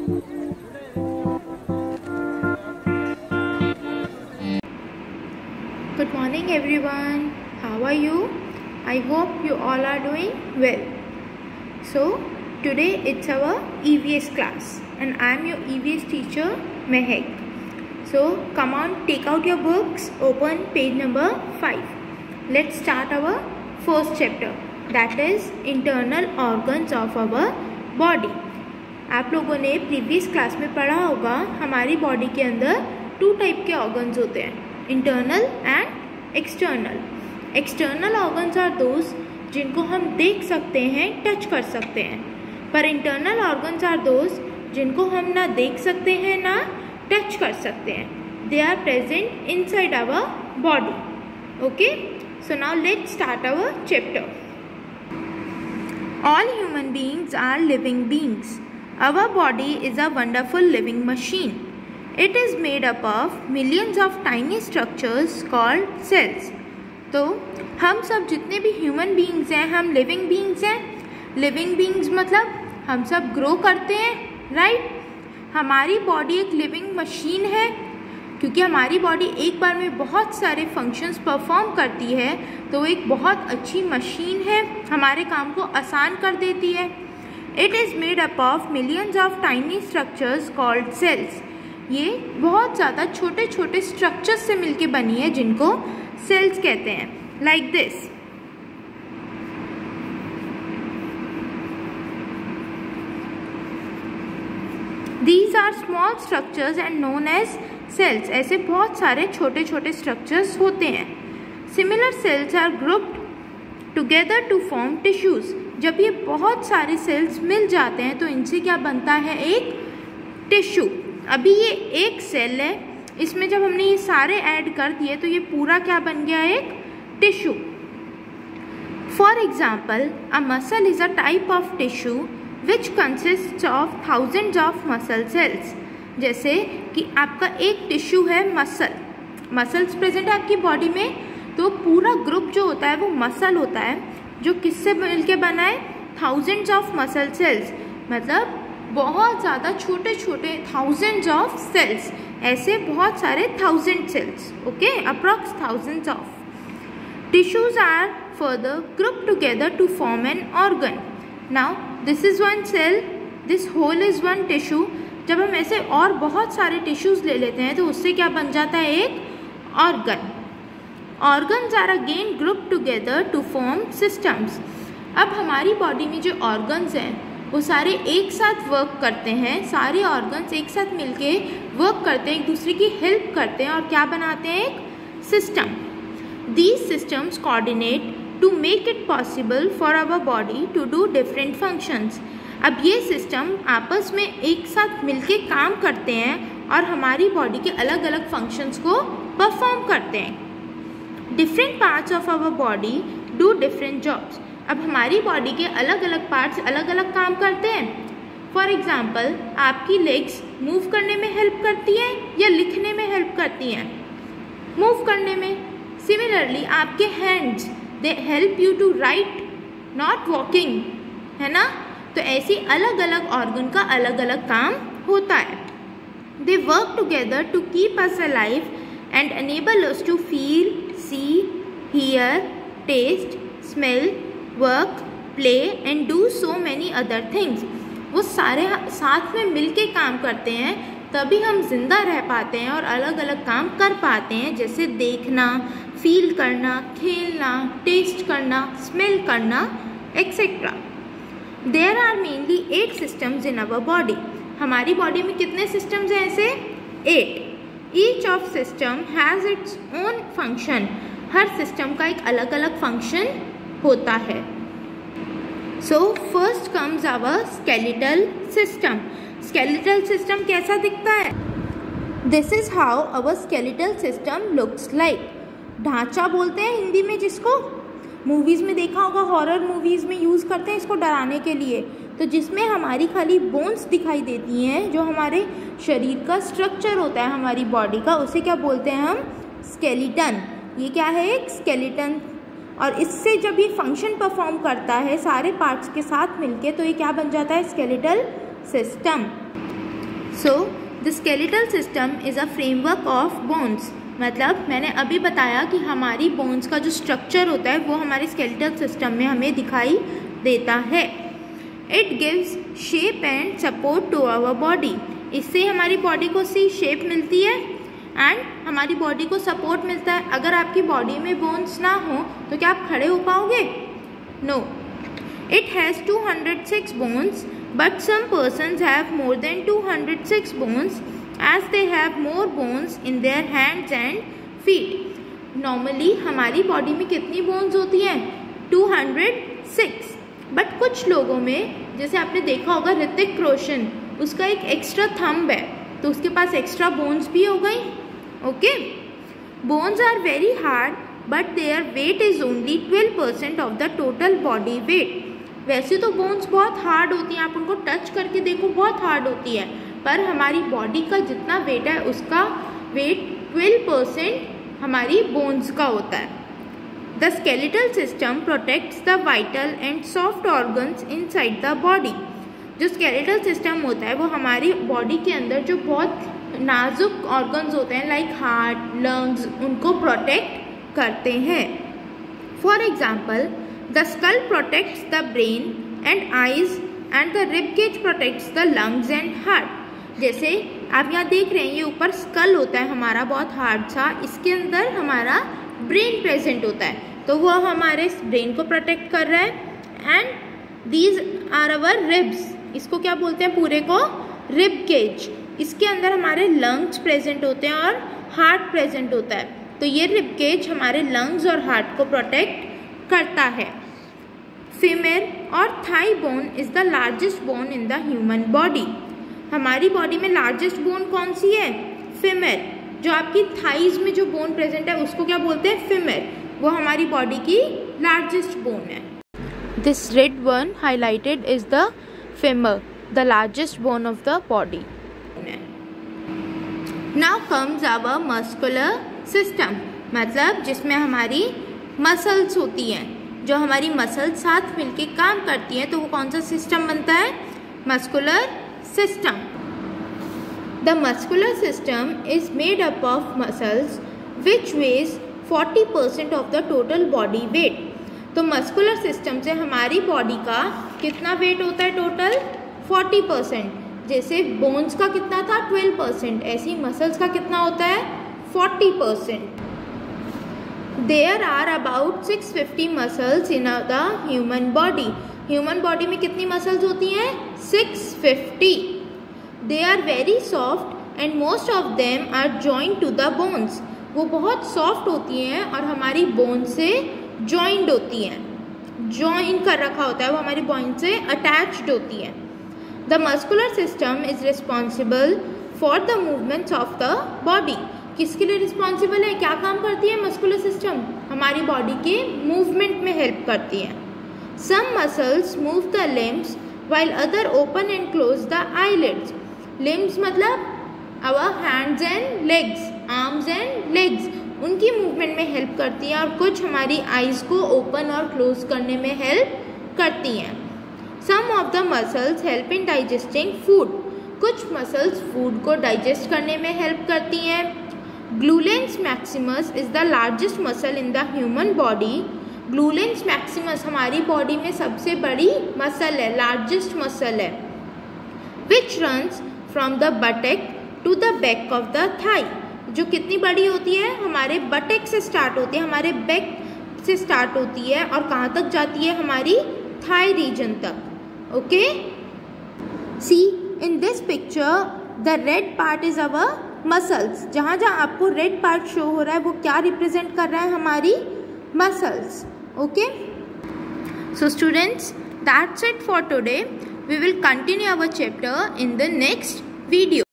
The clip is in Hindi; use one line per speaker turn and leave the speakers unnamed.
Good morning everyone. How are you? I hope you all are doing well. So today it's our EVS class and I am your EVS teacher Mehak. So come on, take out your books, open page number 5. Let's start our first chapter, that is internal organs of our body. आप लोगों ने प्रीवियस क्लास में पढ़ा होगा हमारी बॉडी के अंदर 2 टाइप के ऑर्गन्स होते हैं, internal and external. External organs are those जिनको हम देख सकते हैं, टच कर सकते हैं, पर इंटरनल ऑर्गन्स आर दोज जिनको हम ना देख सकते हैं ना टच कर सकते हैं. They are present inside our body. Okay, so now let's start our chapter. All human beings are living beings. Our body is a wonderful living machine. It is made up of millions of tiny structures called cells. तो हम सब जितने भी ह्यूमन बीइंग्स हैं, हम लिविंग बीइंग्स हैं. लिविंग बीइंग्स मतलब हम सब ग्रो करते हैं, राइट? हमारी बॉडी एक लिविंग मशीन है क्योंकि हमारी बॉडी एक बार में बहुत सारे फंक्शंस परफॉर्म करती है, तो वो एक बहुत अच्छी मशीन है, हमारे काम को आसान कर देती है. It is made up of millions of tiny structures called cells. ये बहुत ज़्यादा छोटे छोटे स्ट्रक्चर्स से मिलके बनी है जिनको सेल्स कहते हैं. Like this. These are small structures and known as cells. ऐसे बहुत सारे छोटे छोटे स्ट्रक्चर्स होते हैं. Similar cells are grouped together to form tissues. जब ये बहुत सारे सेल्स मिल जाते हैं तो इनसे क्या बनता है, एक टिश्यू. अभी ये एक सेल है, इसमें जब हमने ये सारे ऐड कर दिए तो ये पूरा क्या बन गया, एक tissue. For example, a muscle is a type of tissue which consist of thousands of muscle cells. जैसे कि आपका एक टिश्यू है मसल्स प्रेजेंट है आपकी बॉडी में, तो पूरा ग्रुप जो होता है वो मसल होता है जो किससे मिलके बना है, थाउजेंड्स ऑफ मसल सेल्स. मतलब बहुत ज़्यादा छोटे छोटे थाउजेंड्स ऑफ सेल्स, ऐसे बहुत सारे 1000 cells. Okay, approx thousands of. Tissues are further group together to form an organ. Now this is one cell, this whole is one tissue. जब हम ऐसे और बहुत सारे टिश्यूज ले लेते हैं तो उससे क्या बन जाता है, एक organ. Organs are again group together to form systems. अब हमारी बॉडी में जो ऑर्गन्स हैं वो सारे एक साथ वर्क करते हैं. सारे ऑर्गन्स एक साथ मिलके वर्क करते हैं, एक दूसरे की हेल्प करते हैं और क्या बनाते हैं, एक system. These systems coordinate to make it possible for our body to do different functions. अब ये सिस्टम आपस में एक साथ मिलके काम करते हैं और हमारी बॉडी के अलग अलग फंक्शंस को परफॉर्म करते हैं. Different parts of our body do different jobs. अब हमारी बॉडी के अलग अलग पार्ट्स अलग अलग काम करते हैं. फॉर एग्जाम्पल, आपकी लेग्स मूव करने में हेल्प करती हैं या लिखने में हेल्प करती हैं, मूव करने में. सिमिलरली आपके hands, they help you to write, not walking, है ना? तो ऐसी अलग अलग ऑर्गन का अलग अलग काम होता है. They work together to keep us alive and enable us to feel, see, hear, taste, smell, work, play and do so many other things. वो सारे साथ में मिलके काम करते हैं तभी हम जिंदा रह पाते हैं और अलग अलग काम कर पाते हैं, जैसे देखना, फील करना, खेलना, टेस्ट करना, स्मेल करना, etcetera. There are mainly 8 systems in our body. हमारी बॉडी में कितने सिस्टम्स हैं ऐसे? 8. Each of system has its own function. Her system का एक अलग अलग फंक्शन होता है. So first comes our skeletal system. Skeletal system कैसा दिखता है? This is how our skeletal system looks like. ढांचा बोलते हैं हिंदी में जिसको. मूवीज़ में देखा होगा, हॉरर मूवीज़ में यूज़ करते हैं इसको डराने के लिए. तो जिसमें हमारी खाली बोन्स दिखाई देती हैं, जो हमारे शरीर का स्ट्रक्चर होता है हमारी बॉडी का, उसे क्या बोलते हैं हम? स्केलेटन. ये क्या है? एक स्केलेटन. और इससे जब ये फंक्शन परफॉर्म करता है सारे पार्ट्स के साथ मिलके, तो ये क्या बन जाता है? Skeletal system. So the skeletal system is a framework of bones. मतलब मैंने अभी बताया कि हमारी बोन्स का जो स्ट्रक्चर होता है वो हमारे स्केलेटल सिस्टम में हमें दिखाई देता है। It gives shape and support to our body. इससे हमारी बॉडी को सी शेप मिलती है एंड हमारी बॉडी को सपोर्ट मिलता है। अगर आपकी बॉडी में बोन्स ना हो तो क्या आप खड़े हो पाओगे? No. It has 206 bones but some persons have more than 206 bones as they have more bones in their hands and feet. Normally हमारी बॉडी में कितनी बोन्स होती हैं? 206. बट कुछ लोगों में, जैसे आपने देखा होगा ऋतिक रोशन, उसका एक एक्स्ट्रा थंब है तो उसके पास एक्स्ट्रा बोन्स भी हो गई। Okay, bones are very hard but their weight is only 12% of the total body weight. वैसे तो बोन्स बहुत हार्ड होती हैं, आप उनको टच करके देखो बहुत हार्ड होती है, पर हमारी बॉडी का जितना वेट है उसका वेट 12% हमारी बोन्स का होता है। The skeletal system protects the vital and soft organs inside the body. जो स्केलेटल सिस्टम होता है वो हमारी बॉडी के अंदर जो बहुत नाजुक ऑर्गन्स होते हैं लाइक हार्ट, लंग्स, उनको प्रोटेक्ट करते हैं। For example, the skull protects the brain and eyes and the rib cage protects the lungs and heart. जैसे आप यहाँ देख रहे हैं, ये ऊपर स्कल होता है हमारा बहुत हार्ड सा, इसके अंदर हमारा ब्रेन प्रेजेंट होता है तो वो हमारे ब्रेन को प्रोटेक्ट कर रहा है। And these are our ribs, इसको क्या बोलते हैं पूरे को? Rib cage. इसके अंदर हमारे लंग्स प्रेजेंट होते हैं और हार्ट प्रेजेंट होता है, तो ये रिब केज हमारे लंग्स और हार्ट को प्रोटेक्ट करता है। फीमेर और thigh bone is the largest bone in the human body. हमारी बॉडी में लार्जेस्ट बोन कौन सी है? फीमेर। जो आपकी थाइज में जो बोन प्रेजेंट है उसको क्या बोलते हैं? फीमेर। वो हमारी बॉडी की लार्जेस्ट बोन है। This red one highlighted is the femur, the largest bone of the body. Now comes our muscular system, मतलब जिसमें हमारी मसल्स होती हैं, जो हमारी मसल्स साथ मिलके काम करती हैं, तो वो कौन सा सिस्टम बनता है? Muscular system. The muscular system is made up of muscles which weighs 40% of the total body weight. तो मस्कुलर सिस्टम से हमारी बॉडी का कितना वेट होता है टोटल? 40%। जैसे बोन्स का कितना था? 12%। ऐसे ही मसल्स का कितना होता है? 40%। There are about 650 muscles in the human body. Human body में कितनी मसल्स होती हैं? 650। They are very soft and most of them are joint to the bones. वो बहुत सॉफ्ट होती हैं और हमारी बोन से जॉइंट होती हैं, जॉइन कर रखा होता है, वो हमारी बोन से अटैच्ड होती है। The muscular system is responsible for the movements of the body. किसके लिए रिस्पॉन्सिबल है? क्या काम करती है मस्कुलर सिस्टम? हमारी बॉडी के मूवमेंट में हेल्प करती है। Some muscles move the limbs while other open and close the eyelids. Limbs मतलब our hands and legs, arms and legs, उनकी मूवमेंट में हेल्प करती है और कुछ हमारी आइज़ को ओपन और क्लोज करने में हेल्प करती हैं। Some of the muscles help in digesting food. कुछ मसल्स फूड को डाइजेस्ट करने में हेल्प करती हैं। Gluteus maximus is the largest muscle in the human body. Gluteus maximus हमारी बॉडी में सबसे बड़ी मसल है, लार्जेस्ट मसल है। Which runs from the buttock to the back of the thigh. जो कितनी बड़ी होती है? हमारे बटेक से स्टार्ट होती है, हमारे बैक से स्टार्ट होती है और कहाँ तक जाती है? हमारी थाई रीजन तक। Okay, see in this picture the red part is our muscles. जहाँ जहाँ आपको रेड पार्ट शो हो रहा है वो क्या रिप्रेजेंट कर रहा है? हमारी muscles. Okay, so students, that's it for today. We will continue our chapter in the next video.